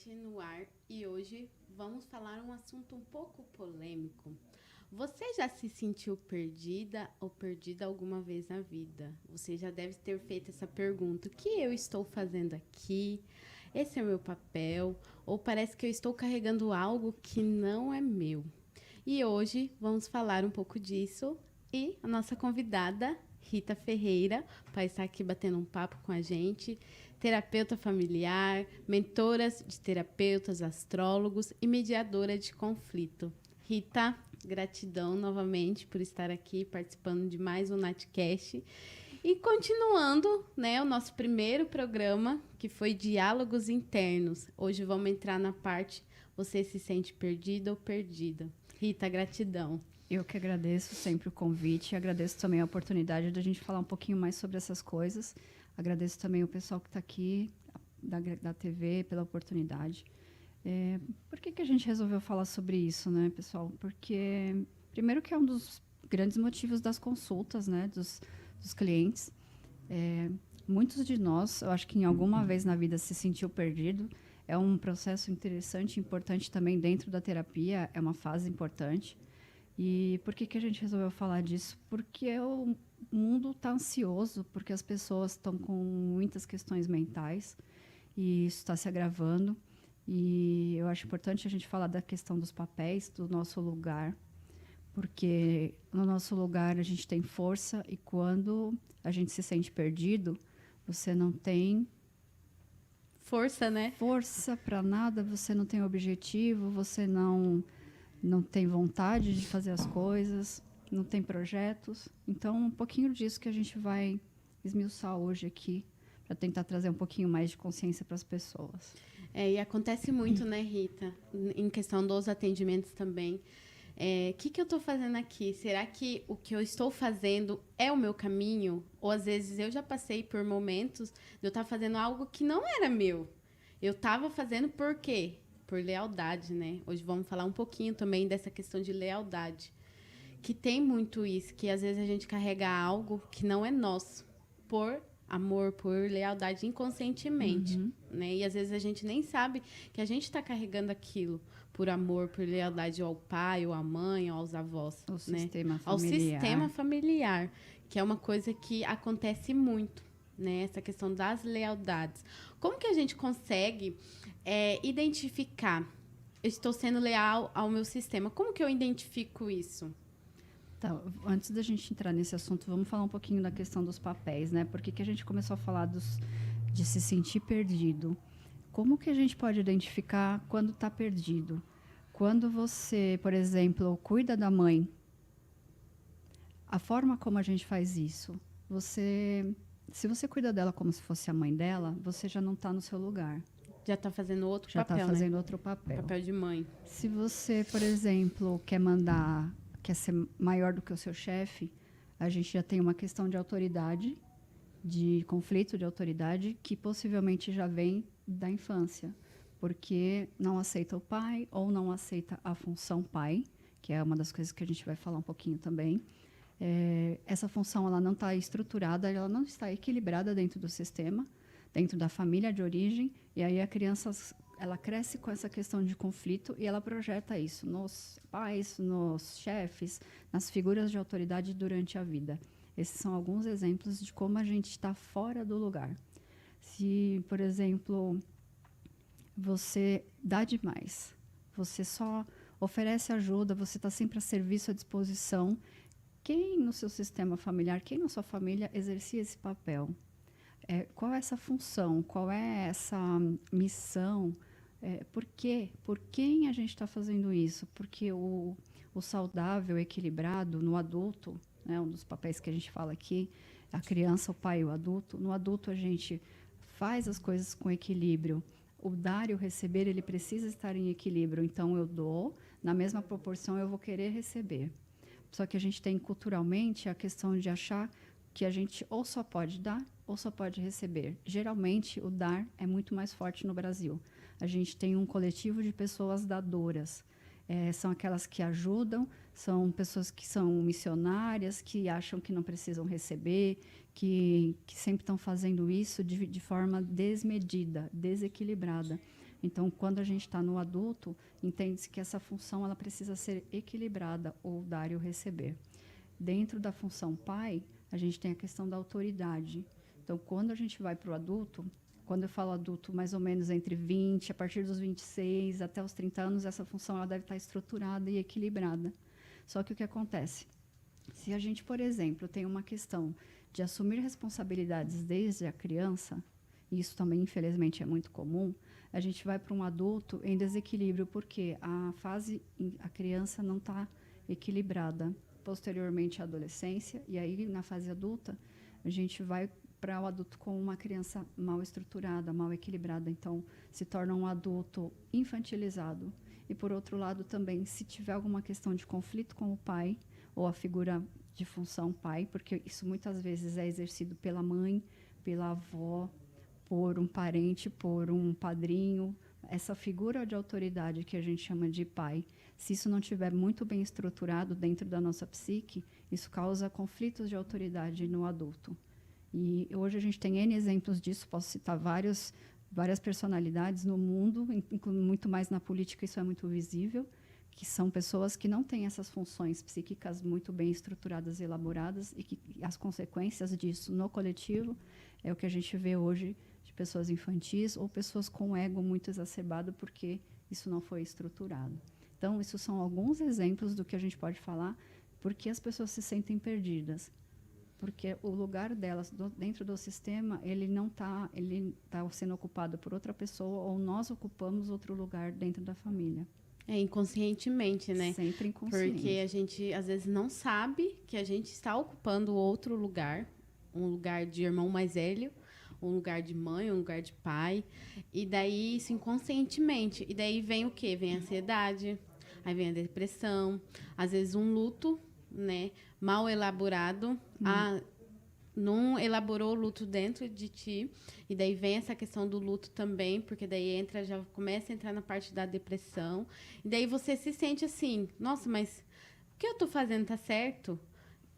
podcast no ar e hoje vamos falar um assunto um pouco polêmico. Você já se sentiu perdida ou perdida alguma vez na vida? Você já deve ter feito essa pergunta: o que eu estou fazendo aqui? Esse é o meu papel? Ou parece que eu estou carregando algo que não é meu? E hoje vamos falar um pouco disso e a nossa convidada, Rita Ferreira, vai estar aqui batendo um papo com a gente, terapeuta familiar, mentora de terapeutas, astrólogos e mediadora de conflito. Rita, gratidão novamente por estar aqui participando de mais um Natcast. E continuando, né, o nosso primeiro programa, que foi Diálogos Internos. Hoje vamos entrar na parte Você se sente perdida ou perdida. Rita, gratidão. Eu que agradeço sempre o convite e agradeço também a oportunidade de a gente falar um pouquinho mais sobre essas coisas. Agradeço também o pessoal que está aqui, da TV, pela oportunidade. Por que a gente resolveu falar sobre isso, né, pessoal? Porque, primeiro, que é um dos grandes motivos das consultas, né, dos clientes. Muitos de nós, eu acho que em alguma vez na vida se sentiu perdido. É um processo interessante, importante também dentro da terapia, é uma fase importante. E por que a gente resolveu falar disso? Porque o mundo está ansioso, porque as pessoas estão com muitas questões mentais e isso está se agravando. E eu acho importante a gente falar da questão dos papéis, do nosso lugar, porque no nosso lugar a gente tem força e quando a gente se sente perdido, você não tem força, né? Força para nada, você não tem objetivo, você não tem vontade de fazer as coisas, não tem projetos. Então, um pouquinho disso que a gente vai esmiuçar hoje aqui, para tentar trazer um pouquinho mais de consciência para as pessoas. E acontece muito, né, Rita, em questão dos atendimentos também. O que eu estou fazendo aqui? Será que o que eu estou fazendo é o meu caminho? Ou às vezes eu já passei por momentos de eu estar fazendo algo que não era meu. Eu estava fazendo por quê? Por lealdade, né? Hoje vamos falar um pouquinho também dessa questão de lealdade. Que tem muito isso, que às vezes a gente carrega algo que não é nosso, por amor, por lealdade, inconscientemente, né? E às vezes a gente nem sabe que a gente está carregando aquilo por amor, por lealdade ao pai, ou à mãe, ou aos avós, O né? sistema familiar. Ao sistema familiar, que é uma coisa que acontece muito, né? Essa questão das lealdades. Como que a gente consegue identificar? Eu estou sendo leal ao meu sistema. Como que eu identifico isso? Então, antes da gente entrar nesse assunto, vamos falar um pouquinho da questão dos papéis, né? Por que a gente começou a falar de se sentir perdido? Como que a gente pode identificar quando está perdido? Quando você, por exemplo, cuida da mãe, a forma como a gente faz isso, se você cuida dela como se fosse a mãe dela, você já não está no seu lugar. Já está fazendo outro Já papel, está fazendo né? outro papel. Papel de mãe. Se você, por exemplo, quer ser maior do que o seu chefe, a gente já tem uma questão de autoridade, de conflito de autoridade, que possivelmente já vem da infância, porque não aceita o pai ou não aceita a função pai, que é uma das coisas que a gente vai falar um pouquinho também. Essa função ela não está estruturada, ela não está equilibrada dentro do sistema, dentro da família de origem, e aí a criança ela cresce com essa questão de conflito e ela projeta isso nos pais, nos chefes, nas figuras de autoridade durante a vida. Esses são alguns exemplos de como a gente está fora do lugar. Se, por exemplo, você dá demais, você só oferece ajuda, você está sempre a serviço, à disposição, quem no seu sistema familiar, quem na sua família exercia esse papel? Qual é essa função? Qual é essa missão? Por quê? Por quem a gente está fazendo isso? Porque o saudável, equilibrado no adulto, né, um dos papéis que a gente fala aqui, a criança, o pai e o adulto. No adulto, a gente faz as coisas com equilíbrio. O dar e o receber, ele precisa estar em equilíbrio. Então, eu dou, na mesma proporção eu vou querer receber. Só que a gente tem culturalmente a questão de achar que a gente ou só pode dar ou só pode receber. Geralmente, o dar é muito mais forte no Brasil. A gente tem um coletivo de pessoas dadoras. São aquelas que ajudam, são pessoas que são missionárias, que acham que não precisam receber, que sempre estão fazendo isso de forma desmedida, desequilibrada. Então, quando a gente está no adulto, entende-se que essa função ela precisa ser equilibrada, ou dar e o receber. Dentro da função pai, a gente tem a questão da autoridade. Então, quando a gente vai para o adulto, quando eu falo adulto, mais ou menos entre 20, a partir dos 26 até os 30 anos, essa função ela deve estar estruturada e equilibrada. Só que o que acontece? Se a gente, por exemplo, tem uma questão de assumir responsabilidades desde a criança, e isso também, infelizmente, é muito comum, a gente vai para um adulto em desequilíbrio, porque a criança não está equilibrada. Posteriormente, a adolescência, e aí, na fase adulta, a gente vai para o adulto com uma criança mal estruturada, mal equilibrada. Então, se torna um adulto infantilizado. E, por outro lado, também, se tiver alguma questão de conflito com o pai, ou a figura de função pai, porque isso muitas vezes é exercido pela mãe, pela avó, por um parente, por um padrinho, essa figura de autoridade que a gente chama de pai, se isso não estiver muito bem estruturado dentro da nossa psique, isso causa conflitos de autoridade no adulto. E hoje a gente tem N exemplos disso, posso citar várias personalidades no mundo, muito mais na política isso é muito visível, que são pessoas que não têm essas funções psíquicas muito bem estruturadas e elaboradas, e que as consequências disso no coletivo é o que a gente vê hoje de pessoas infantis ou pessoas com ego muito exacerbado porque isso não foi estruturado. Então, isso são alguns exemplos do que a gente pode falar porque as pessoas se sentem perdidas. Porque o lugar delas dentro do sistema, ele está sendo ocupado por outra pessoa ou nós ocupamos outro lugar dentro da família. Inconscientemente, né? Sempre inconsciente. Porque a gente, às vezes, não sabe que a gente está ocupando outro lugar, um lugar de irmão mais velho, um lugar de mãe, um lugar de pai. E daí, isso inconscientemente. E daí vem o quê? Vem a ansiedade, aí vem a depressão, às vezes um luto, né? Mal elaborado. Não elaborou o luto dentro de ti, e daí vem essa questão do luto também, porque daí já começa a entrar na parte da depressão, e daí você se sente assim, nossa, mas o que eu tô fazendo tá certo?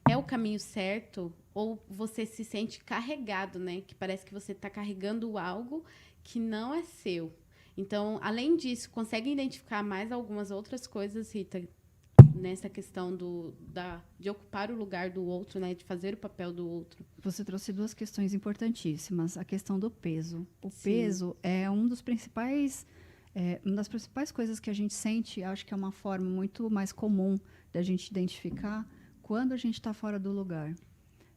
É o caminho certo? Ou você se sente carregado, né? Que parece que você tá carregando algo que não é seu. Então, além disso, consegue identificar mais algumas outras coisas, Rita, nessa questão de ocupar o lugar do outro, né, de fazer o papel do outro? Você trouxe duas questões importantíssimas. A questão do peso. O Sim. peso é uma das principais coisas que a gente sente, acho que é uma forma muito mais comum da gente identificar quando a gente está fora do lugar.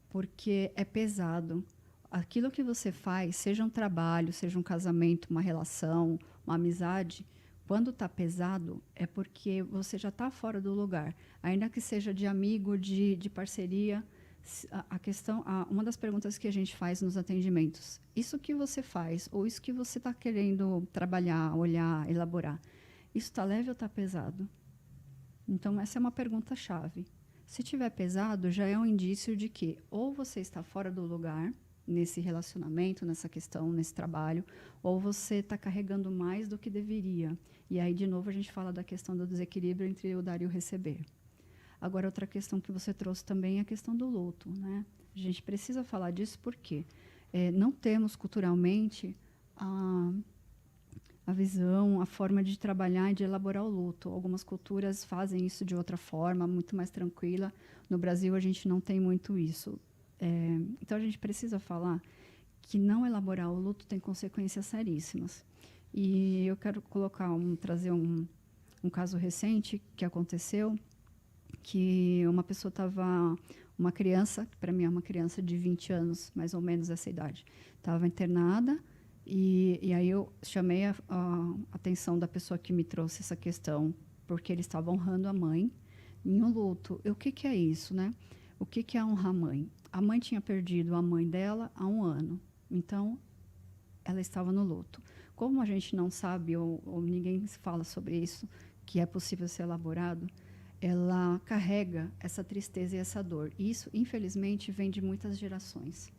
Porque é pesado. Aquilo que você faz, seja um trabalho, seja um casamento, uma relação, uma amizade, quando está pesado, é porque você já está fora do lugar. Ainda que seja de amigo, de parceria, uma das perguntas que a gente faz nos atendimentos, isso que você faz, ou isso que você está querendo trabalhar, olhar, elaborar, isso está leve ou está pesado? Então, essa é uma pergunta-chave. Se tiver pesado, já é um indício de que ou você está fora do lugar, nesse relacionamento, nessa questão, nesse trabalho, ou você está carregando mais do que deveria. E aí, de novo, a gente fala da questão do desequilíbrio entre o dar e o receber. Agora, outra questão que você trouxe também é a questão do luto, né? A gente precisa falar disso porque não temos culturalmente a visão, a forma de trabalhar e de elaborar o luto. Algumas culturas fazem isso de outra forma, muito mais tranquila. No Brasil, a gente não tem muito isso. Então, a gente precisa falar que não elaborar o luto tem consequências seríssimas. E eu quero trazer um caso recente que aconteceu, que uma criança, que para mim é uma criança de 20 anos, mais ou menos essa idade, estava internada, e aí eu chamei a atenção da pessoa que me trouxe essa questão, porque eles estavam honrando a mãe em um luto. E o que é isso, né? O que é honrar a mãe? A mãe tinha perdido a mãe dela há 1 ano. Então, ela estava no luto. Como a gente não sabe, ou ninguém fala sobre isso, que é possível ser elaborado, ela carrega essa tristeza e essa dor. E isso, infelizmente, vem de muitas gerações.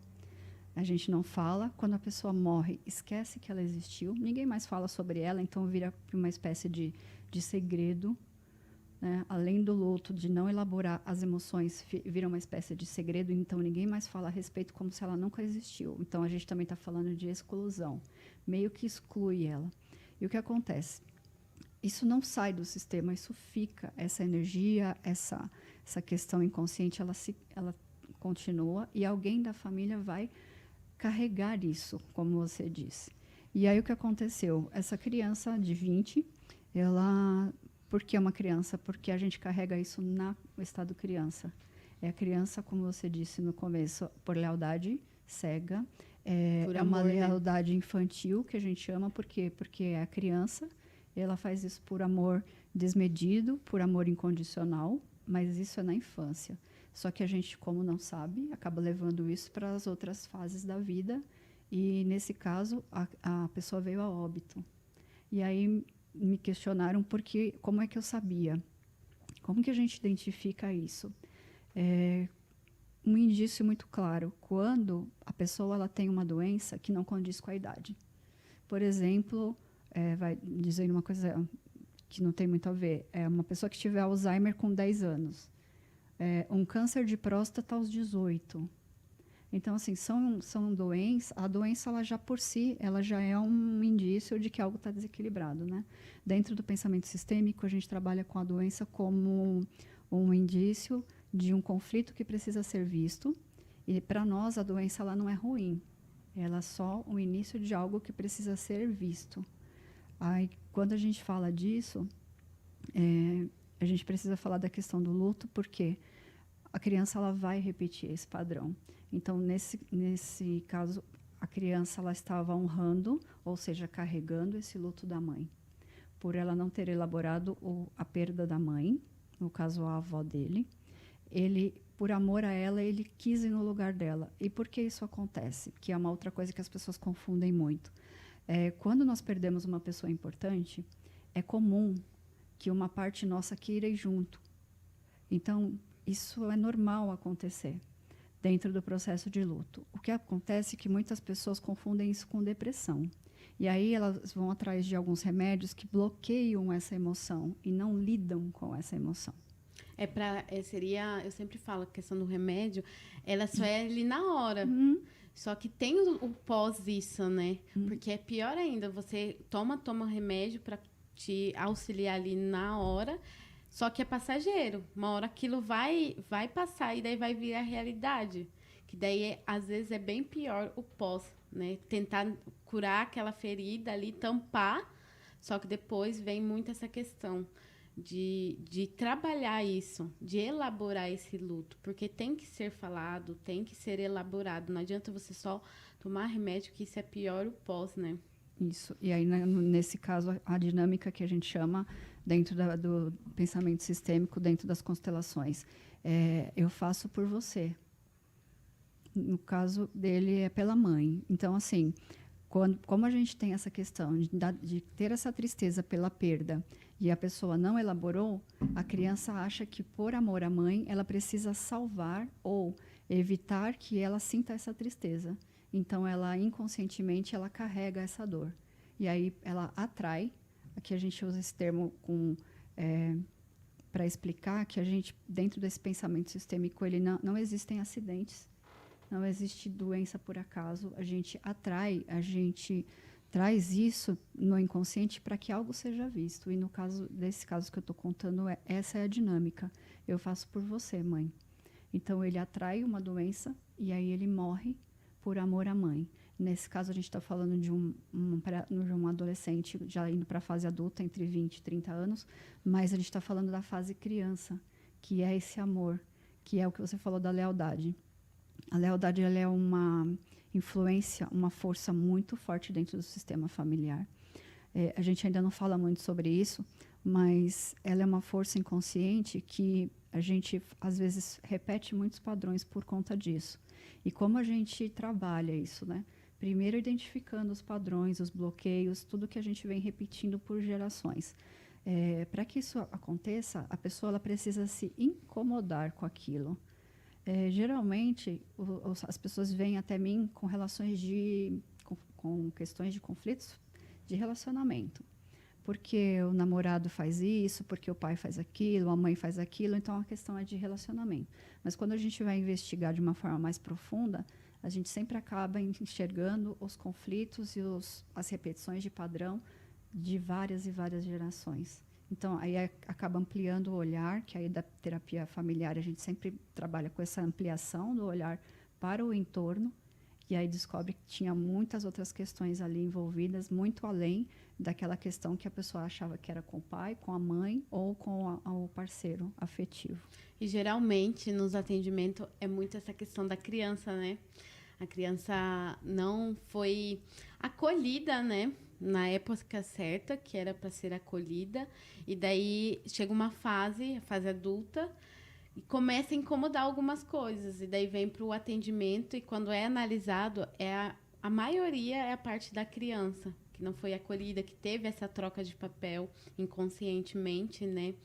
A gente não fala. Quando a pessoa morre, esquece que ela existiu. Ninguém mais fala sobre ela, então vira uma espécie de segredo. Né? Além do luto, de não elaborar as emoções, vira uma espécie de segredo, então ninguém mais fala a respeito como se ela nunca existiu. Então, a gente também está falando de exclusão, meio que exclui ela. E o que acontece? Isso não sai do sistema, isso fica, essa energia, essa questão inconsciente, ela continua e alguém da família vai carregar isso, como você disse. E aí o que aconteceu? Essa criança de 20, ela... Por que uma criança? Porque a gente carrega isso no estado criança. É a criança, como você disse no começo, por lealdade cega. É uma lealdade infantil, que a gente chama. Por quê? Porque é a criança, ela faz isso por amor desmedido, por amor incondicional, mas isso é na infância. Só que a gente, como não sabe, acaba levando isso para as outras fases da vida. E, nesse caso, a pessoa veio a óbito. E aí me questionaram como é que eu sabia. Como que a gente identifica isso? Um indício muito claro, quando a pessoa ela tem uma doença que não condiz com a idade. Por exemplo, vai dizer uma coisa que não tem muito a ver, é uma pessoa que tiver Alzheimer com 10 anos, um câncer de próstata aos 18. Então, assim, são doenças, a doença, ela já por si, ela já é um indício de que algo está desequilibrado, né? Dentro do pensamento sistêmico, a gente trabalha com a doença como um indício de um conflito que precisa ser visto. E, para nós, a doença ela não é ruim. Ela é só o início de algo que precisa ser visto. Aí, quando a gente fala disso, a gente precisa falar da questão do luto, porque a criança ela vai repetir esse padrão. Então, nesse caso, a criança ela estava honrando, ou seja, carregando esse luto da mãe. Por ela não ter elaborado a perda da mãe, no caso, a avó dele, ele, por amor a ela, ele quis ir no lugar dela. E por que isso acontece? Que é uma outra coisa que as pessoas confundem muito. Quando nós perdemos uma pessoa importante, é comum que uma parte nossa queira ir junto. Então, isso é normal acontecer dentro do processo de luto. O que acontece é que muitas pessoas confundem isso com depressão. E aí elas vão atrás de alguns remédios que bloqueiam essa emoção e não lidam com essa emoção. Eu sempre falo, a questão do remédio, ela só é ali na hora. Só que tem o pós isso, né? Porque é pior ainda, você toma remédio para te auxiliar ali na hora, só que é passageiro. Uma hora aquilo vai passar e daí vai vir a realidade. Que daí, às vezes, é bem pior o pós, né? Tentar curar aquela ferida ali, tampar, só que depois vem muito essa questão de trabalhar isso, de elaborar esse luto, porque tem que ser falado, tem que ser elaborado. Não adianta você só tomar remédio, que isso é pior o pós, né? Isso. E aí, nesse caso, a dinâmica que a gente chama dentro do pensamento sistêmico, dentro das constelações, eu faço por você. No caso dele, é pela mãe. Então, assim, como a gente tem essa questão de ter essa tristeza pela perda e a pessoa não elaborou, a criança acha que, por amor à mãe, ela precisa salvar ou evitar que ela sinta essa tristeza. Então, ela inconscientemente ela carrega essa dor. E aí ela atrai, aqui a gente usa esse termo para explicar que a gente, dentro desse pensamento sistêmico, ele não existem acidentes, não existe doença por acaso. A gente atrai, a gente traz isso no inconsciente para que algo seja visto. E no caso desse caso que eu estou contando, essa é a dinâmica. Eu faço por você, mãe. Então, ele atrai uma doença e aí ele morre por amor à mãe. Nesse caso, a gente está falando de um adolescente já indo para a fase adulta, entre 20 e 30 anos, mas a gente está falando da fase criança, que é esse amor, que é o que você falou da lealdade. A lealdade ela é uma influência, uma força muito forte dentro do sistema familiar. A gente ainda não fala muito sobre isso, mas ela é uma força inconsciente que a gente, às vezes, repete muitos padrões por conta disso. E como a gente trabalha isso, né? Primeiro, identificando os padrões, os bloqueios, tudo que a gente vem repetindo por gerações. Para que isso aconteça, a pessoa ela precisa se incomodar com aquilo. Geralmente, as pessoas vêm até mim com relações com questões de conflitos de relacionamento. Porque o namorado faz isso, porque o pai faz aquilo, a mãe faz aquilo, então a questão é de relacionamento. Mas quando a gente vai investigar de uma forma mais profunda, a gente sempre acaba enxergando os conflitos e as repetições de padrão de várias e várias gerações. Então, aí acaba ampliando o olhar, que aí da terapia familiar a gente sempre trabalha com essa ampliação do olhar para o entorno, e aí descobre que tinha muitas outras questões ali envolvidas, muito além daquela questão que a pessoa achava que era com o pai, com a mãe ou com o parceiro afetivo. E geralmente nos atendimentos é muito essa questão da criança, né? A criança não foi acolhida, né? Na época certa, que era para ser acolhida, e daí chega uma fase, a fase adulta, e começa a incomodar algumas coisas, e daí vem para o atendimento, e quando é analisado, a maioria é a parte da criança, que não foi acolhida, que teve essa troca de papel inconscientemente, né?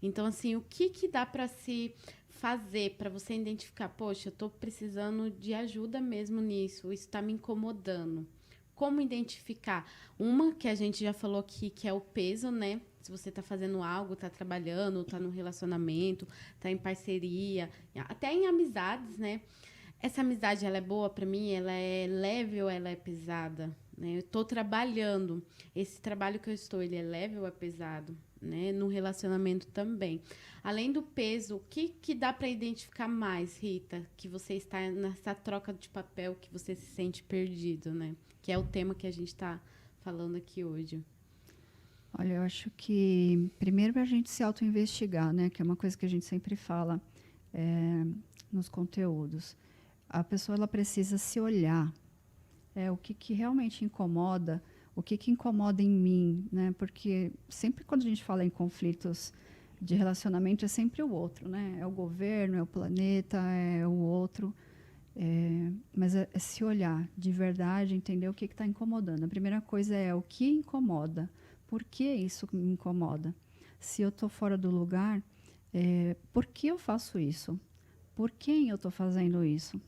Então, assim, o que dá para se fazer para você identificar, poxa, eu estou precisando de ajuda mesmo nisso, isso está me incomodando. Como identificar? Uma que a gente já falou aqui, que é o peso, né? Se você está fazendo algo, está trabalhando, está no relacionamento, está em parceria, até em amizades, né? Essa amizade, ela é boa para mim? Ela é leve ou ela é pesada? Né? Eu estou trabalhando. Esse trabalho que eu estou, ele é leve ou é pesado? Né? No relacionamento também. Além do peso, o que dá para identificar mais, Rita? Que você está nessa troca de papel, que você se sente perdido, né? Que é o tema que a gente está falando aqui hoje. Olha, eu acho que primeiro é a gente se auto-investigar, né? Que é uma coisa que a gente sempre fala nos conteúdos. A pessoa ela precisa se olhar, o que realmente incomoda, o que incomoda em mim, né? Porque sempre quando a gente fala em conflitos de relacionamento é sempre o outro, né? É o governo, é o planeta, é o outro. Mas é se olhar de verdade, entender o que está incomodando. A primeira coisa é o que incomoda. Por que isso me incomoda? Se eu estou fora do lugar, por que eu faço isso? Por quem eu estou fazendo isso?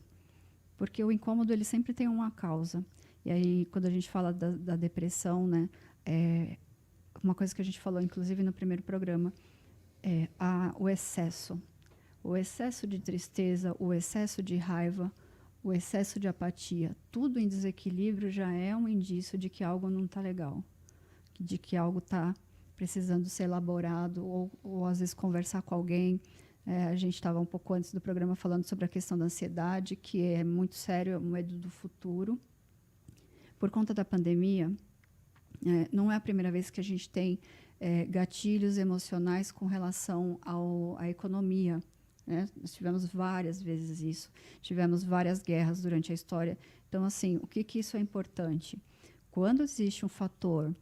Porque o incômodo ele sempre tem uma causa. E aí, quando a gente fala da depressão, né, uma coisa que a gente falou, inclusive, no primeiro programa, o excesso. O excesso de tristeza, o excesso de raiva, o excesso de apatia, tudo em desequilíbrio já é um indício de que algo não está legal, de que algo está precisando ser elaborado, ou às vezes conversar com alguém. A gente estava um pouco antes do programa falando sobre a questão da ansiedade, que é muito sério, é o medo do futuro. Por conta da pandemia, não é a primeira vez que a gente tem gatilhos emocionais com relação à economia. Né? Nós tivemos várias vezes isso, tivemos várias guerras durante a história. Então, assim, o que isso é importante? Quando existe um fator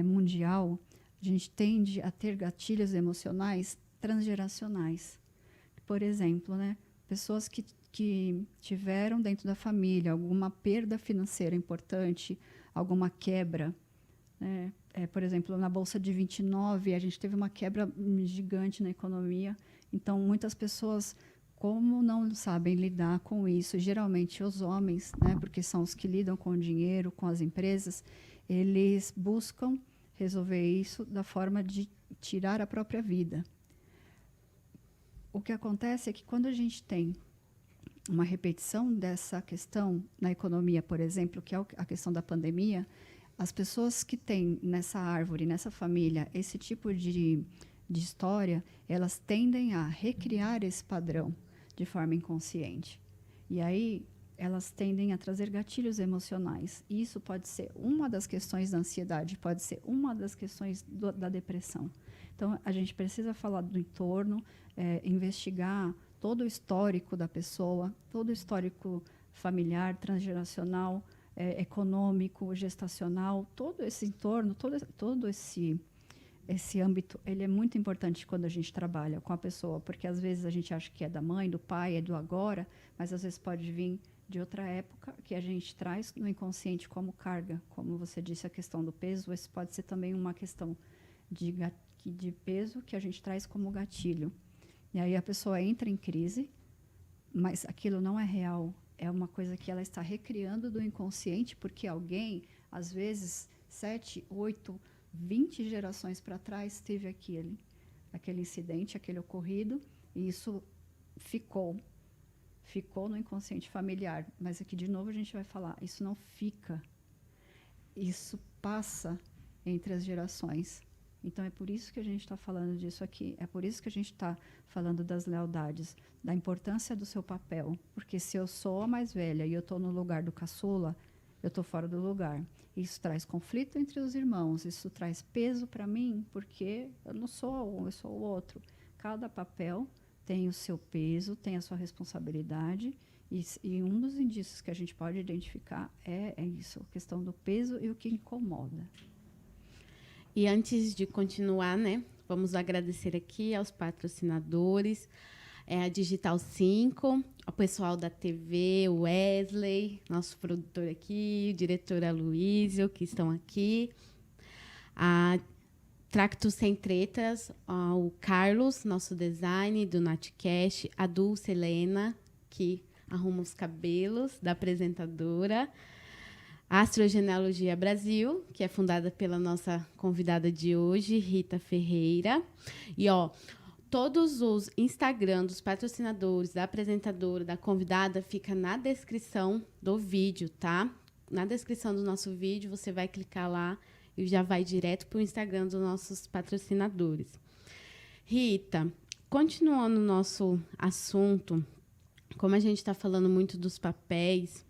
mundial, a gente tende a ter gatilhos emocionais transgeracionais. Por exemplo, né, pessoas que tiveram dentro da família alguma perda financeira importante, alguma quebra. Né? Por exemplo, na Bolsa de 29, a gente teve uma quebra gigante na economia. Então, muitas pessoas, como não sabem lidar com isso, geralmente os homens, né, porque são os que lidam com o dinheiro, com as empresas, eles buscam resolver isso da forma de tirar a própria vida. O que acontece é que quando a gente tem uma repetição dessa questão na economia, por exemplo, que é a questão da pandemia, as pessoas que têm nessa árvore, nessa família, esse tipo de história, elas tendem a recriar esse padrão de forma inconsciente. E aí elas tendem a trazer gatilhos emocionais. E isso pode ser uma das questões da ansiedade, pode ser uma das questões da depressão. Então, a gente precisa falar do entorno, investigar todo o histórico da pessoa, todo o histórico familiar, transgeracional, econômico, gestacional, todo esse entorno, todo esse âmbito, ele é muito importante quando a gente trabalha com a pessoa, porque às vezes a gente acha que é da mãe, do pai, é do agora, mas às vezes pode vir de outra época que a gente traz no inconsciente como carga. Como você disse, a questão do peso, esse pode ser também uma questão de peso que a gente traz como gatilho. E aí a pessoa entra em crise, mas aquilo não é real. É uma coisa que ela está recriando do inconsciente, porque alguém, às vezes, 7, 8, 20 gerações para trás, teve aquele incidente, aquele ocorrido, e isso ficou no inconsciente familiar. Mas aqui, de novo, a gente vai falar, isso não fica. Isso passa entre as gerações. Então, é por isso que a gente está falando disso aqui. É por isso que a gente está falando das lealdades, da importância do seu papel. Porque se eu sou a mais velha e eu estou no lugar do caçula, eu estou fora do lugar. Isso traz conflito entre os irmãos. Isso traz peso para mim, porque eu não sou um, eu sou o outro. Cada papel tem o seu peso, tem a sua responsabilidade. E um dos indícios que a gente pode identificar é isso, a questão do peso e o que incomoda. E antes de continuar, né, vamos agradecer aqui aos patrocinadores, a Digital 5, ao pessoal da TV, o Wesley, nosso produtor aqui, o diretor Aloysio, que estão aqui, a Tracto Sem Tretas, o Carlos, nosso design do Natcast, a Dulce Helena, que arruma os cabelos da apresentadora, a Astrogenealogia Brasil, que é fundada pela nossa convidada de hoje, Rita Ferreira. E, todos os Instagram dos patrocinadores, da apresentadora, da convidada, fica na descrição do vídeo, tá? Na descrição do nosso vídeo, você vai clicar lá e já vai direto para o Instagram dos nossos patrocinadores. Rita, continuando o nosso assunto, como a gente está falando muito dos papéis,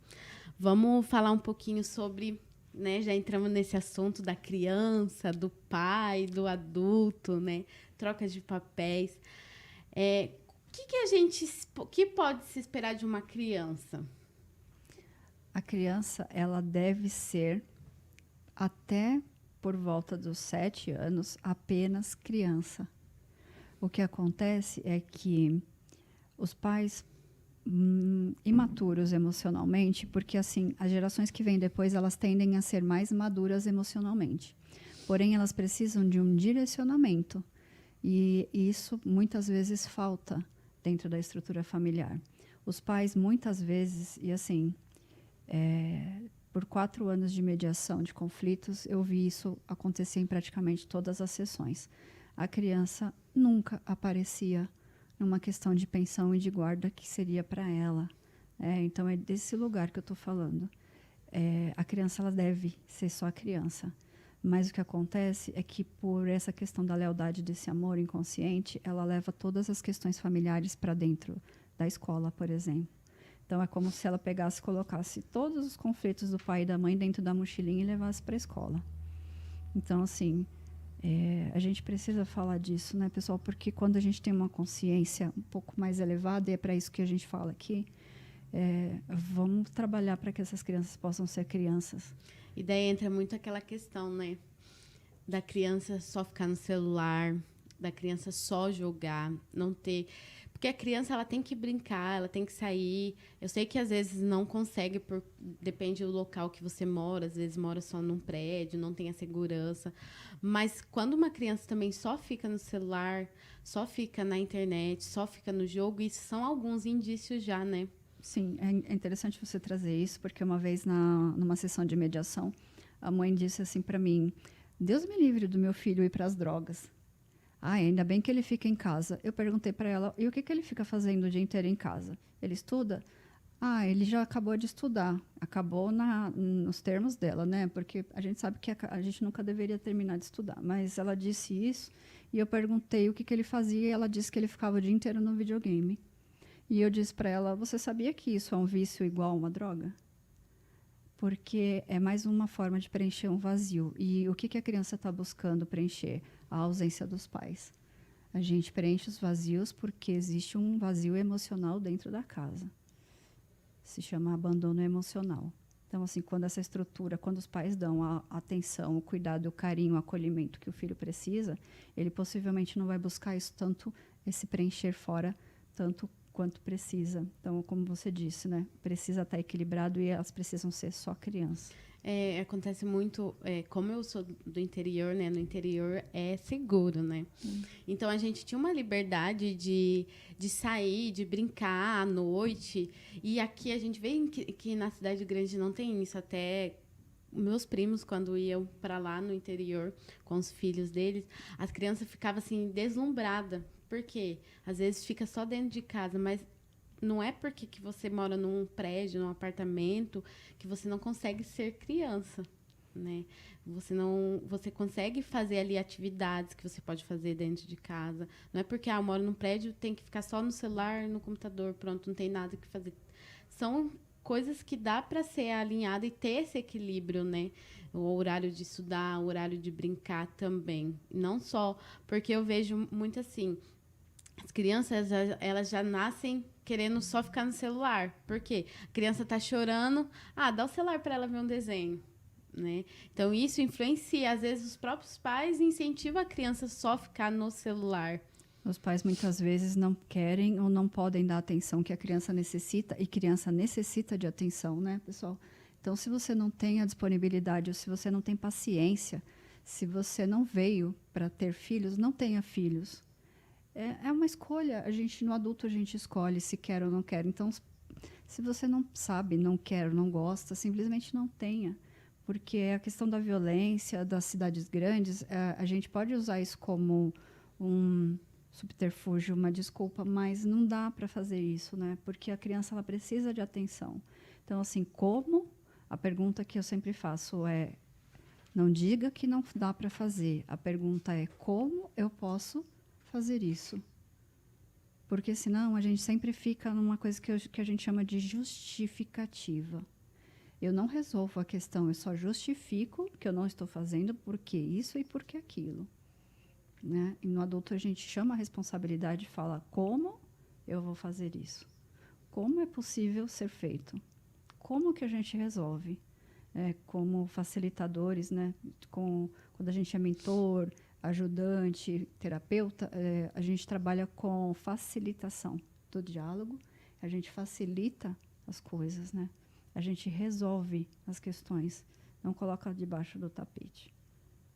vamos falar um pouquinho sobre, né, já entramos nesse assunto da criança, do pai, do adulto, né, troca de papéis. Que pode se esperar de uma criança? A criança, ela deve ser, até por volta dos 7 anos, apenas criança. O que acontece é que os pais imaturos emocionalmente, porque assim, as gerações que vêm depois, elas tendem a ser mais maduras emocionalmente. Porém, elas precisam de um direcionamento. E isso muitas vezes falta dentro da estrutura familiar. Os pais, muitas vezes, e assim, por 4 anos de mediação de conflitos, eu vi isso acontecer em praticamente todas as sessões. A criança nunca aparecia numa questão de pensão e de guarda que seria para ela. Então, é desse lugar que eu estou falando. A criança, ela deve ser só a criança. Mas o que acontece é que, por essa questão da lealdade, desse amor inconsciente, ela leva todas as questões familiares para dentro da escola, por exemplo. Então, é como se ela pegasse e colocasse todos os conflitos do pai e da mãe dentro da mochilinha e levasse para a escola. Então, assim, a gente precisa falar disso, né, pessoal? Porque quando a gente tem uma consciência um pouco mais elevada, e é para isso que a gente fala aqui, vamos trabalhar para que essas crianças possam ser crianças. E daí entra muito aquela questão, né, da criança só ficar no celular, da criança só jogar, não ter... Porque a criança, ela tem que brincar, ela tem que sair. Eu sei que às vezes não consegue, depende do local que você mora, às vezes mora só num prédio, não tem a segurança. Mas quando uma criança também só fica no celular, só fica na internet, só fica no jogo, isso são alguns indícios já, né? Sim, é interessante você trazer isso, porque uma vez numa sessão de mediação, a mãe disse assim para mim: Deus me livre do meu filho ir para as drogas. Ainda bem que ele fica em casa. Eu perguntei para ela: e o que ele fica fazendo o dia inteiro em casa? Ele estuda? Ele já acabou de estudar. Acabou nos termos dela, né? Porque a gente sabe que a gente nunca deveria terminar de estudar. Mas ela disse isso, e eu perguntei o que ele fazia, e ela disse que ele ficava o dia inteiro no videogame. E eu disse para ela: você sabia que isso é um vício igual a uma droga? Porque é mais uma forma de preencher um vazio. E o que a criança está buscando preencher? A ausência dos pais. A gente preenche os vazios porque existe um vazio emocional dentro da casa. Se chama abandono emocional. Então, assim, quando essa estrutura, quando os pais dão a atenção, o cuidado, o carinho, o acolhimento que o filho precisa, ele possivelmente não vai buscar isso tanto, esse preencher fora, tanto quanto precisa. Então, como você disse, né? Precisa estar equilibrado e elas precisam ser só criança. Acontece muito, como eu sou do interior, né? No interior é seguro, né? Então, a gente tinha uma liberdade de sair, de brincar à noite. E aqui a gente vê que na cidade grande não tem isso. Até meus primos, quando iam para lá no interior com os filhos deles, as crianças ficavam assim, deslumbradas. Por quê? Às vezes fica só dentro de casa, mas não é porque que você mora num prédio, num apartamento, que você não consegue ser criança. né? Você consegue fazer ali atividades que você pode fazer dentro de casa. Não é porque eu moro num prédio, tem que ficar só no celular, no computador, pronto, não tem nada que fazer. São coisas que dá para ser alinhada e ter esse equilíbrio, né? O horário de estudar, o horário de brincar também. Não só porque eu vejo muito assim, as crianças, elas já nascem querendo só ficar no celular. Por quê? A criança tá chorando, dá o celular para ela ver um desenho, né? Então, isso influencia. Às vezes, os próprios pais incentivam a criança só a ficar no celular. Os pais, muitas vezes, não querem ou não podem dar a atenção que a criança necessita, e criança necessita de atenção, né, pessoal? Então, se você não tem a disponibilidade, ou se você não tem paciência, se você não veio para ter filhos, não tenha filhos. É uma escolha. No adulto, a gente escolhe se quer ou não quer. Então, se você não sabe, não quer, não gosta, simplesmente não tenha. Porque a questão da violência das cidades grandes, a gente pode usar isso como um subterfúgio, uma desculpa, mas não dá para fazer isso, né? Porque a criança, ela precisa de atenção. Então, assim, como? A pergunta que eu sempre faço é: não diga que não dá para fazer. A pergunta é: como eu posso fazer isso? Porque senão a gente sempre fica numa coisa que a gente chama de justificativa. Eu não resolvo a questão, eu só justifico que eu não estou fazendo porque isso e porque aquilo, né? E no adulto a gente chama a responsabilidade e fala: como eu vou fazer isso? Como é possível ser feito? Como que a gente resolve? Como facilitadores, né? Quando a gente é mentor, ajudante, terapeuta, a gente trabalha com facilitação do diálogo, a gente facilita as coisas, né? A gente resolve as questões, não coloca debaixo do tapete.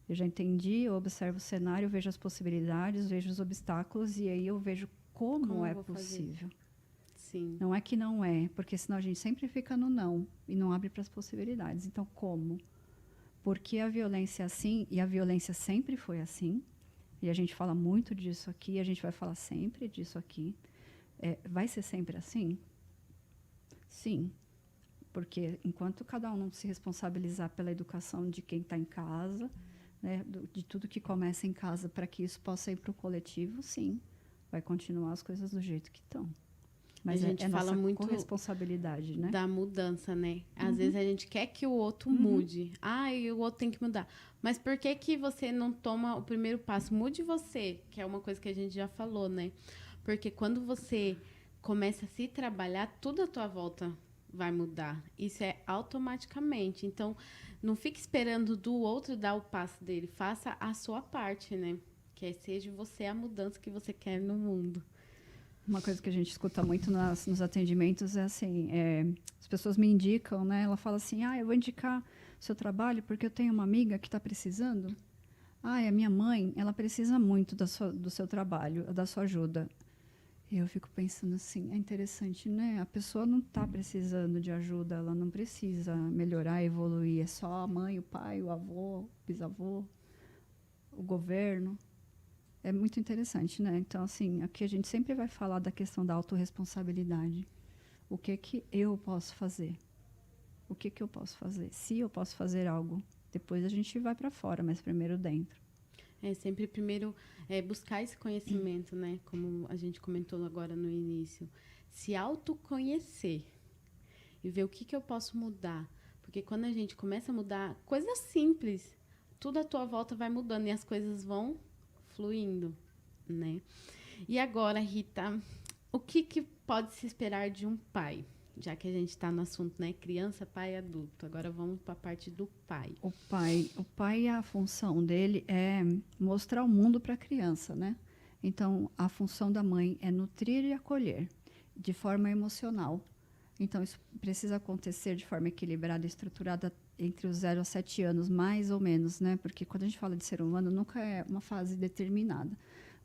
Eu já entendi, eu observo o cenário, vejo as possibilidades, vejo os obstáculos, e aí eu vejo como é possível. Sim. Não é que não é, porque senão a gente sempre fica no não e não abre para as possibilidades. Então, como? Porque a violência é assim, e a violência sempre foi assim, e a gente fala muito disso aqui, a gente vai falar sempre disso aqui. Vai ser sempre assim? Sim. Porque enquanto cada um não se responsabilizar pela educação de quem está em casa, né, de tudo que começa em casa para que isso possa ir para o coletivo, sim, vai continuar as coisas do jeito que estão. Mas a gente fala nossa muito corresponsabilidade, né? Da mudança, né? Às vezes a gente quer que o outro mude. E o outro tem que mudar. Mas por que que você não toma o primeiro passo? Mude você, que é uma coisa que a gente já falou, né? Porque quando você começa a se trabalhar, tudo à tua volta vai mudar. Isso é automaticamente. Então, não fique esperando do outro dar o passo dele. Faça a sua parte, né? Que seja você a mudança que você quer no mundo. Uma coisa que a gente escuta muito nos atendimentos é assim, as pessoas me indicam, né? Ela fala assim: eu vou indicar o seu trabalho porque eu tenho uma amiga que está precisando. A minha mãe, ela precisa muito do seu trabalho, da sua ajuda. E eu fico pensando assim, é interessante, né? A pessoa não está precisando de ajuda, ela não precisa melhorar, evoluir. É só a mãe, o pai, o avô, o bisavô, o governo. É muito interessante, né? Então, assim, aqui a gente sempre vai falar da questão da autorresponsabilidade. O que eu posso fazer? O que eu posso fazer? Se eu posso fazer algo, depois a gente vai para fora, mas primeiro dentro. Sempre primeiro buscar esse conhecimento, né? Como a gente comentou agora no início. Se autoconhecer e ver o que eu posso mudar. Porque quando a gente começa a mudar coisas simples, tudo à tua volta vai mudando e as coisas vão fluindo, né? E agora, Rita, o que pode se esperar de um pai? Já que a gente está no assunto, né? Criança, pai e adulto. Agora vamos para a parte do pai. O pai, a função dele é mostrar o mundo para a criança, né? Então, a função da mãe é nutrir e acolher de forma emocional. Então, isso precisa acontecer de forma equilibrada e estruturada entre os 0 a 7 anos, mais ou menos, né? Porque quando a gente fala de ser humano, nunca é uma fase determinada.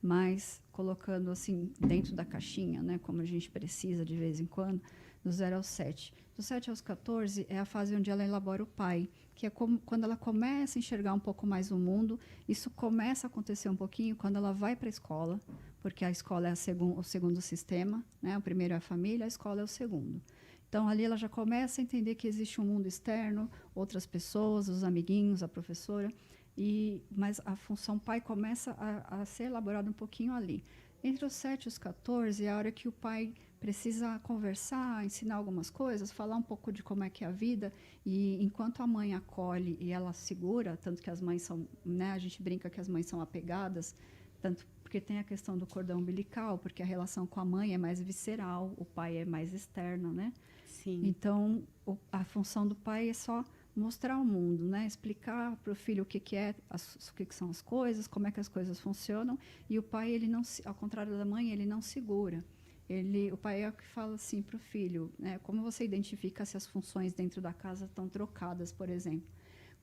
Mas, colocando assim, dentro da caixinha, né? Como a gente precisa de vez em quando, do 0 aos 7. Do 7 aos 14 é a fase onde ela elabora o pai, que é quando ela começa a enxergar um pouco mais o mundo. Isso começa a acontecer um pouquinho quando ela vai para a escola, porque a escola é o segundo sistema, né? O primeiro é a família, a escola é o segundo. Então, ali ela já começa a entender que existe um mundo externo, outras pessoas, os amiguinhos, a professora, mas a função pai começa a ser elaborada um pouquinho ali. Entre os 7 e os 14 é a hora que o pai precisa conversar, ensinar algumas coisas, falar um pouco de como é que é a vida, e enquanto a mãe acolhe e ela segura, tanto que as mães são, né, a gente brinca que as mães são apegadas, tanto porque tem a questão do cordão umbilical, porque a relação com a mãe é mais visceral, o pai é mais externo, né? Sim. Então, a função do pai é só mostrar o mundo, né? Explicar para o filho o que é, o que são as coisas, como é que as coisas funcionam. E o pai, ele não, ao contrário da mãe, ele não segura. O pai é o que fala assim para o filho, né? Como você identifica se as funções dentro da casa estão trocadas, por exemplo?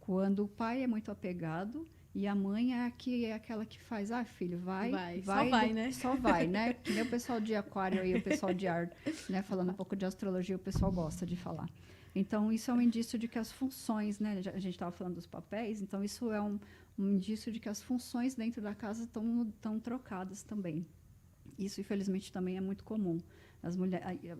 Quando o pai é muito apegado e a mãe é aquela que faz, filho, vai, só vai, né? Só vai, né? Que nem o pessoal de aquário e o pessoal de ar, né? Falando um pouco de astrologia, o pessoal gosta de falar. Então, isso é um indício de que as funções, né? A gente estava falando dos papéis, então isso é um indício de que as funções dentro da casa estão trocadas também. Isso, infelizmente, também é muito comum.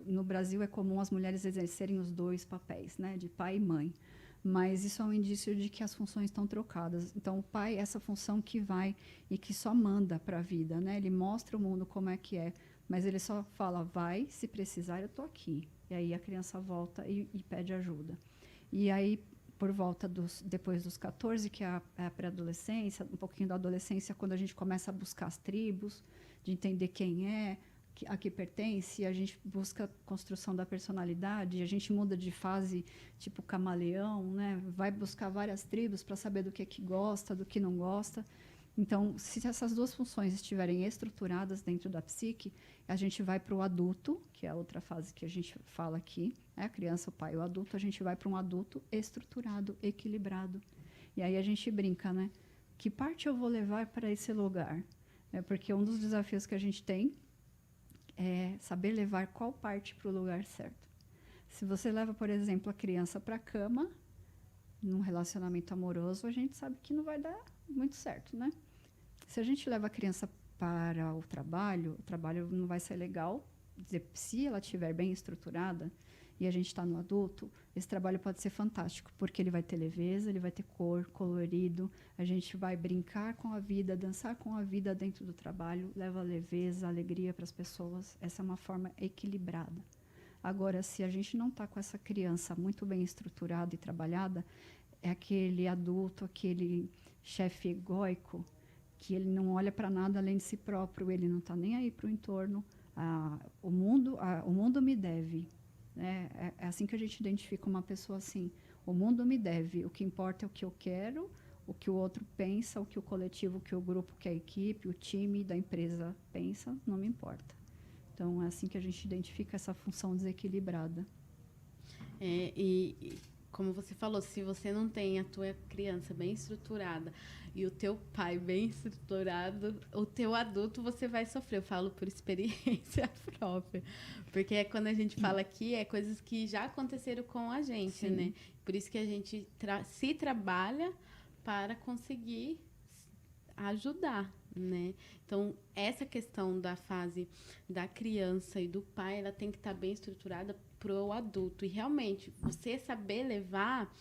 No Brasil, é comum as mulheres exercerem os 2 papéis, né? De pai e mãe. Mas isso é um indício de que as funções estão trocadas. Então, o pai é essa função que vai e que só manda para a vida, né? Ele mostra o mundo como é que é, mas ele só fala, vai, se precisar, eu estou aqui. E aí a criança volta e pede ajuda. E aí, depois dos 14, que é a pré-adolescência, um pouquinho da adolescência, quando a gente começa a buscar as tribos, de entender quem é, a que pertence, a gente busca a construção da personalidade, a gente muda de fase, tipo camaleão, né? Vai buscar várias tribos para saber do que gosta, do que não gosta. Então, se essas 2 funções estiverem estruturadas dentro da psique, a gente vai para o adulto, que é a outra fase que a gente fala aqui, né? A criança, o pai, o adulto, a gente vai para um adulto estruturado, equilibrado. E aí a gente brinca, né? Que parte eu vou levar para esse lugar? Porque um dos desafios que a gente tem é saber levar qual parte para o lugar certo. Se você leva, por exemplo, a criança para a cama, num relacionamento amoroso, a gente sabe que não vai dar muito certo, né? Se a gente leva a criança para o trabalho não vai ser legal. Se ela estiver bem estruturada e a gente está no adulto, esse trabalho pode ser fantástico, porque ele vai ter leveza, ele vai ter cor, colorido, a gente vai brincar com a vida, dançar com a vida dentro do trabalho, leva leveza, alegria para as pessoas. Essa é uma forma equilibrada. Agora, se a gente não está com essa criança muito bem estruturada e trabalhada, é aquele adulto, aquele chefe egóico, que ele não olha para nada além de si próprio, ele não está nem aí para o entorno. O mundo me deve. É assim que a gente identifica uma pessoa assim. O mundo me deve. O que importa é o que eu quero, o que o outro pensa, o que o coletivo, o que o grupo, que a equipe, o time da empresa pensa, não me importa. Então, é assim que a gente identifica essa função desequilibrada. Como você falou, se você não tem a tua criança bem estruturada e o teu pai bem estruturado, o teu adulto você vai sofrer. Eu falo por experiência própria. Porque quando a gente fala aqui, é coisas que já aconteceram com a gente, sim, né? Por isso que a gente se trabalha para conseguir ajudar, né? Então, essa questão da fase da criança e do pai, ela tem que estar bem estruturada pro adulto. E realmente, você saber levar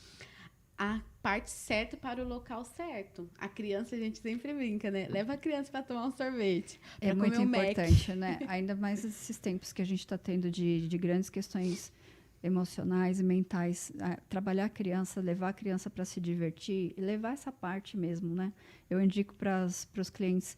a parte certa para o local certo. A criança, a gente sempre brinca, né? Leva a criança para tomar um sorvete. É muito importante, né? Ainda mais esses tempos que a gente está tendo de grandes questões emocionais e mentais. Trabalhar a criança, levar a criança para se divertir e levar essa parte mesmo, né? Eu indico para os clientes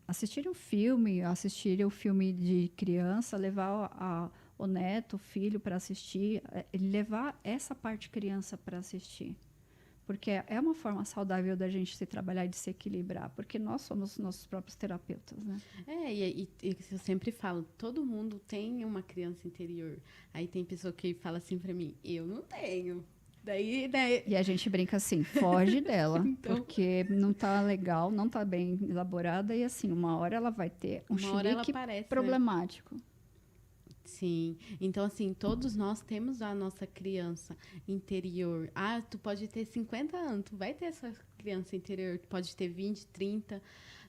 assistirem o filme de criança, levar o neto, o filho para assistir, levar essa parte criança para assistir. Porque é uma forma saudável da gente se trabalhar e de se equilibrar, porque nós somos nossos próprios terapeutas, né? E eu sempre falo, todo mundo tem uma criança interior. Aí tem pessoa que fala assim para mim, eu não tenho. Daí... E a gente brinca assim, foge dela, então, porque não tá legal, não tá bem elaborada, e assim, uma hora ela vai ter um chilique problemático. Né? Sim. Então, assim, todos nós temos a nossa criança interior. Tu pode ter 50 anos, tu vai ter essa criança interior, tu pode ter 20, 30.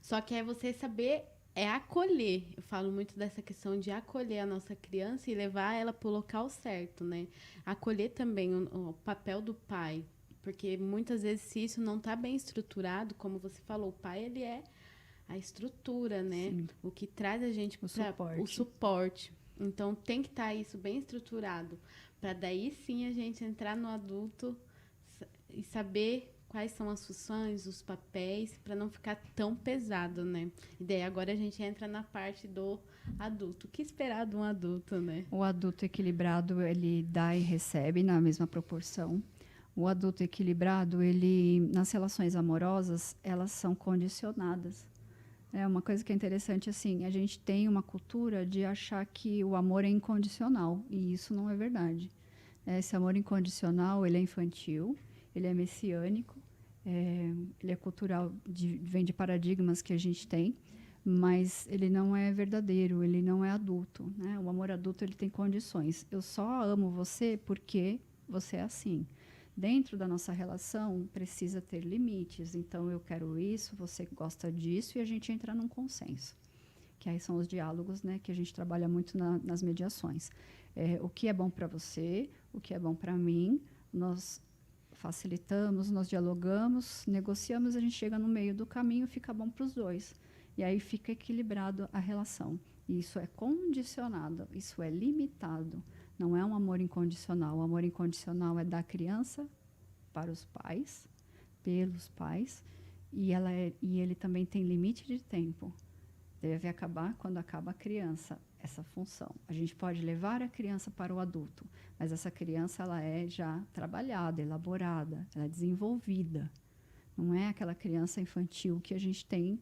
Só que é você saber é acolher. Eu falo muito dessa questão de acolher a nossa criança e levar ela para o local certo, né? Acolher também o papel do pai, porque muitas vezes se isso não está bem estruturado, como você falou, o pai ele é a estrutura, né? Sim. O que traz a gente O para o suporte. suporte. Então tem que estar isso bem estruturado para daí sim a gente entrar no adulto e saber quais são as funções, os papéis, para não ficar tão pesado, né? E daí agora a gente entra na parte do adulto. O que esperar de um adulto, né? O adulto equilibrado, ele dá e recebe na mesma proporção. O adulto equilibrado, ele, nas relações amorosas, elas são condicionadas. É uma coisa que é interessante, assim, a gente tem uma cultura de achar que o amor é incondicional, e isso não é verdade. Esse amor incondicional, ele é infantil, ele é messiânico, ele é cultural, vem de paradigmas que a gente tem, mas ele não é verdadeiro, ele não é adulto, né? O amor adulto, ele tem condições. Eu só amo você porque você é assim. Dentro da nossa relação, precisa ter limites. Então, eu quero isso, você gosta disso, e a gente entra num consenso. Que aí são os diálogos, né, que a gente trabalha muito nas mediações. O que é bom para você, o que é bom para mim, nós facilitamos, nós dialogamos, negociamos, a gente chega no meio do caminho, fica bom para os dois. E aí fica equilibrado a relação. E isso é condicionado, isso é limitado. Não é um amor incondicional. O amor incondicional é da criança para os pais, pelos pais, e ele também tem limite de tempo. Deve acabar quando acaba a criança, essa função. A gente pode levar a criança para o adulto, mas essa criança ela é já trabalhada, elaborada, ela é desenvolvida. Não é aquela criança infantil que a gente tem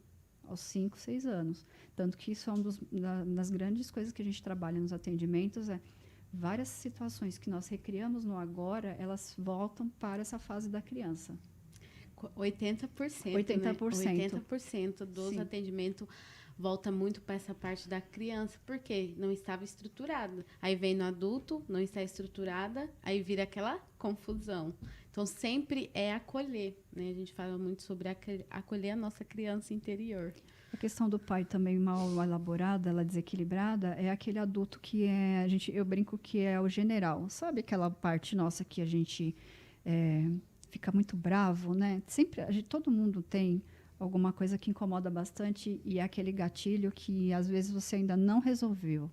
aos 5, 6 anos. Tanto que isso é uma das grandes coisas que a gente trabalha nos atendimentos, várias situações que nós recriamos no agora, elas voltam para essa fase da criança. 80%, 80%. Né? 80% dos Sim. atendimentos volta muito para essa parte da criança, porque não estava estruturada. Aí vem no adulto, não está estruturada, aí vira aquela confusão. Então, sempre é acolher, né? A gente fala muito sobre acolher a nossa criança interior. A questão do pai também mal elaborada, ela desequilibrada, é aquele adulto que eu brinco que é o general. Sabe aquela parte nossa que a gente fica muito bravo, né? Sempre, todo mundo tem alguma coisa que incomoda bastante e é aquele gatilho que às vezes você ainda não resolveu.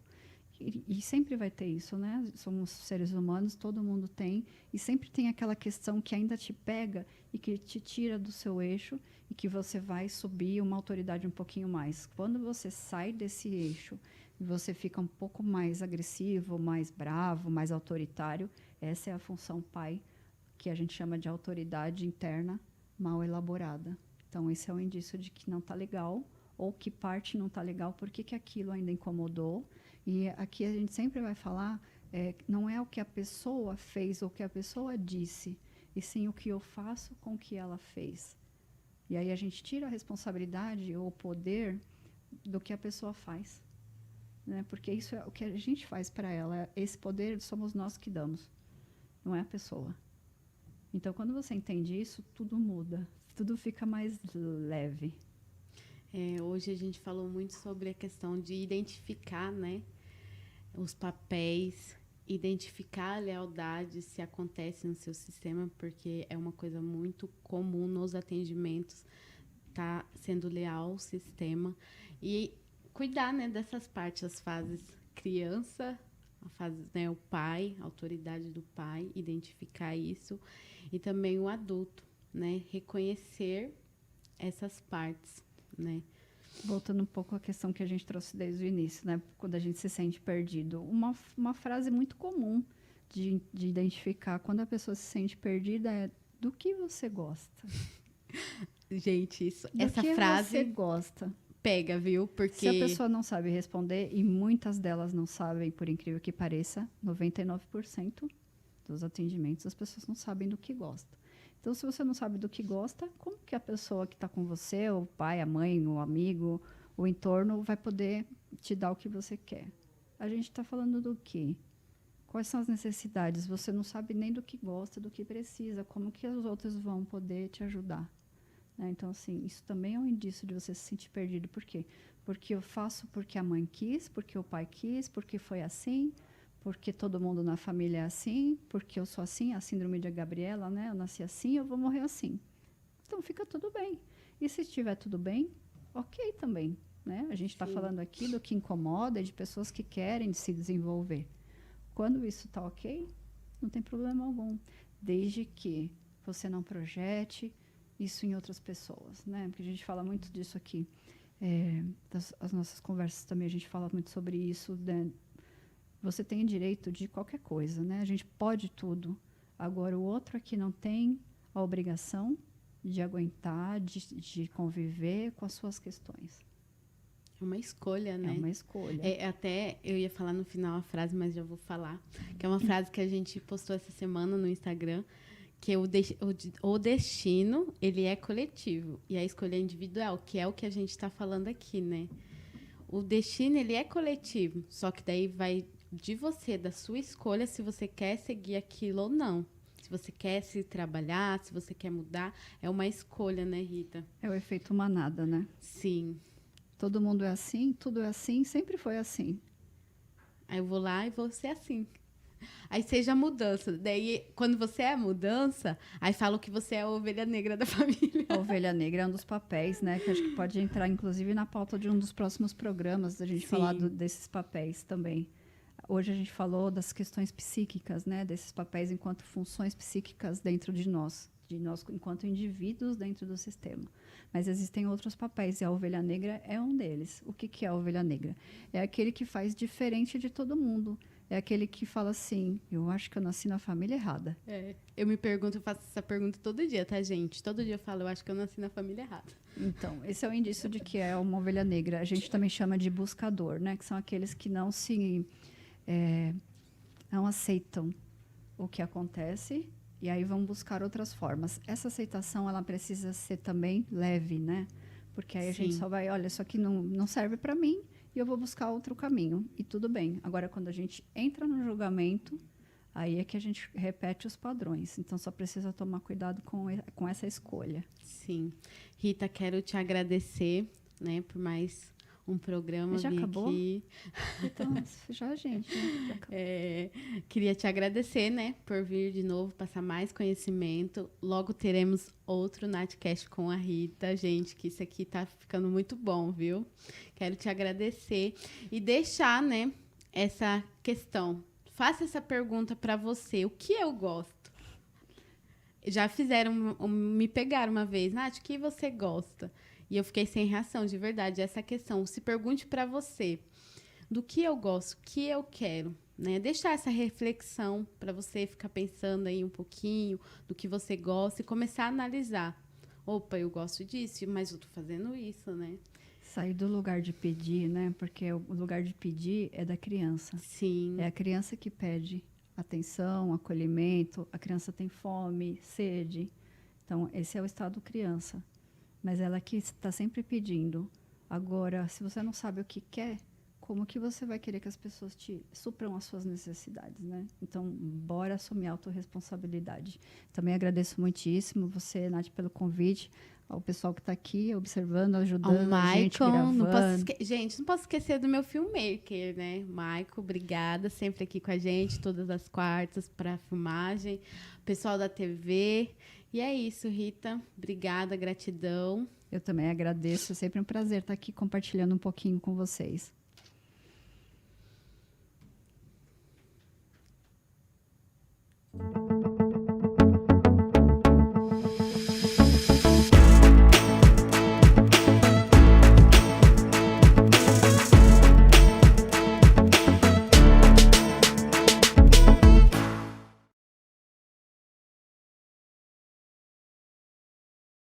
E sempre vai ter isso, né? Somos seres humanos, todo mundo tem. E sempre tem aquela questão que ainda te pega e que te tira do seu eixo e que você vai subir uma autoridade um pouquinho mais. Quando você sai desse eixo e você fica um pouco mais agressivo, mais bravo, mais autoritário, essa é a função pai, que a gente chama de autoridade interna mal elaborada. Então, esse é um indício de que não está legal, ou que parte não está legal, por que aquilo ainda incomodou. E aqui a gente sempre vai falar, não é o que a pessoa fez ou o que a pessoa disse, e sim o que eu faço com o que ela fez. E aí a gente tira a responsabilidade ou o poder do que a pessoa faz. Né? Porque isso é o que a gente faz para ela. Esse poder somos nós que damos, não é a pessoa. Então, quando você entende isso, tudo muda, tudo fica mais leve. Hoje a gente falou muito sobre a questão de identificar, né, os papéis, identificar a lealdade se acontece no seu sistema, porque é uma coisa muito comum nos atendimentos, tá sendo leal ao sistema, e cuidar, né, dessas partes, as fases criança, a fase, né, o pai, a autoridade do pai, identificar isso, e também o adulto, né, reconhecer essas partes, né? Voltando um pouco à questão que a gente trouxe desde o início, né? Quando a gente se sente perdido. Uma frase muito comum de identificar quando a pessoa se sente perdida é: do que você gosta? Gente, essa frase você gosta? Pega, viu? Porque se a pessoa não sabe responder, e muitas delas não sabem, por incrível que pareça, 99% dos atendimentos as pessoas não sabem do que gostam. Então, se você não sabe do que gosta, como que a pessoa que está com você, o pai, a mãe, o amigo, o entorno, vai poder te dar o que você quer? A gente está falando do quê? Quais são as necessidades? Você não sabe nem do que gosta, do que precisa. Como que os outros vão poder te ajudar? Então, assim, isso também é um indício de você se sentir perdido. Por quê? porque eu faço porque a mãe quis, porque o pai quis, porque foi assim, porque todo mundo na família é assim, porque eu sou assim, a síndrome de Gabriela, né? Eu nasci assim, eu vou morrer assim. Então fica tudo bem. E se estiver tudo bem, ok também, né? A gente está falando aqui do que incomoda, de pessoas que querem se desenvolver. Quando isso está ok, não tem problema algum, desde que você não projete isso em outras pessoas, né? Porque a gente fala muito disso aqui. As nossas conversas também, a gente fala muito sobre isso, né? Você tem direito de qualquer coisa, né? A gente pode tudo. Agora, o outro aqui não tem a obrigação de aguentar, de conviver com as suas questões. É uma escolha, né? É uma escolha. Até eu ia falar no final a frase, mas já vou falar. Que é uma frase que a gente postou essa semana no Instagram, que o destino, ele é coletivo. E a escolha é individual, que é o que a gente está falando aqui, né? O destino, ele é coletivo. Só que daí vai de você, da sua escolha, se você quer seguir aquilo ou não. Se você quer se trabalhar, se você quer mudar. É uma escolha, né, Rita? É o efeito manada, né? Sim. Todo mundo é assim, tudo é assim, sempre foi assim. Aí eu vou lá e vou ser assim. Aí seja a mudança. Daí, quando você é a mudança, aí falam que você é a ovelha negra da família. A ovelha negra é um dos papéis, né? Que acho que pode entrar, inclusive, na pauta de um dos próximos programas, da gente falar desses papéis também. Hoje a gente falou das questões psíquicas, né? Desses papéis enquanto funções psíquicas dentro de nós enquanto indivíduos dentro do sistema. Mas existem outros papéis e a ovelha negra é um deles. O que é a ovelha negra? É aquele que faz diferente de todo mundo. É aquele que fala assim, eu acho que eu nasci na família errada. Eu me pergunto, eu faço essa pergunta todo dia, tá, gente? Todo dia eu falo, eu acho que eu nasci na família errada. Então, esse é o indício de que é uma ovelha negra. A gente também chama de buscador, né? Que são aqueles que não aceitam o que acontece e aí vão buscar outras formas. Essa aceitação, ela precisa ser também leve, né? Porque aí a gente só vai, olha, isso aqui não serve para mim e eu vou buscar outro caminho. E tudo bem. Agora, quando a gente entra no julgamento, aí é que a gente repete os padrões. Então, só precisa tomar cuidado com essa escolha. Sim. Rita, quero te agradecer, né, por mais um programa. Já acabou? Aqui. Então, já, gente. Né? Queria te agradecer, né, por vir de novo, passar mais conhecimento. Logo teremos outro Natcast com a Rita, gente, que isso aqui tá ficando muito bom, viu? Quero te agradecer e deixar, né, essa questão. Faça essa pergunta para você. O que eu gosto? Já me pegaram uma vez, Nath, o que você gosta? E eu fiquei sem reação, de verdade, essa questão. Se pergunte para você, do que eu gosto, o que eu quero, né? Deixar essa reflexão para você ficar pensando aí um pouquinho do que você gosta e começar a analisar. Opa, eu gosto disso, mas eu tô fazendo isso, né? Sair do lugar de pedir, né? Porque o lugar de pedir é da criança. Sim. É a criança que pede atenção, acolhimento. A criança tem fome, sede. Então, esse é o estado criança. Mas ela que está sempre pedindo. Agora, se você não sabe o que quer, como que você vai querer que as pessoas te supram as suas necessidades, né? Então, bora assumir a autorresponsabilidade. Também agradeço muitíssimo você, Nath, pelo convite, ao pessoal que está aqui observando, ajudando a gente, gravando. Gente, não posso esquecer do meu filmmaker, né? Maico, obrigada, sempre aqui com a gente, todas as quartas para filmagem. Pessoal da TV. E é isso, Rita. Obrigada, gratidão. Eu também agradeço. É sempre um prazer estar aqui compartilhando um pouquinho com vocês.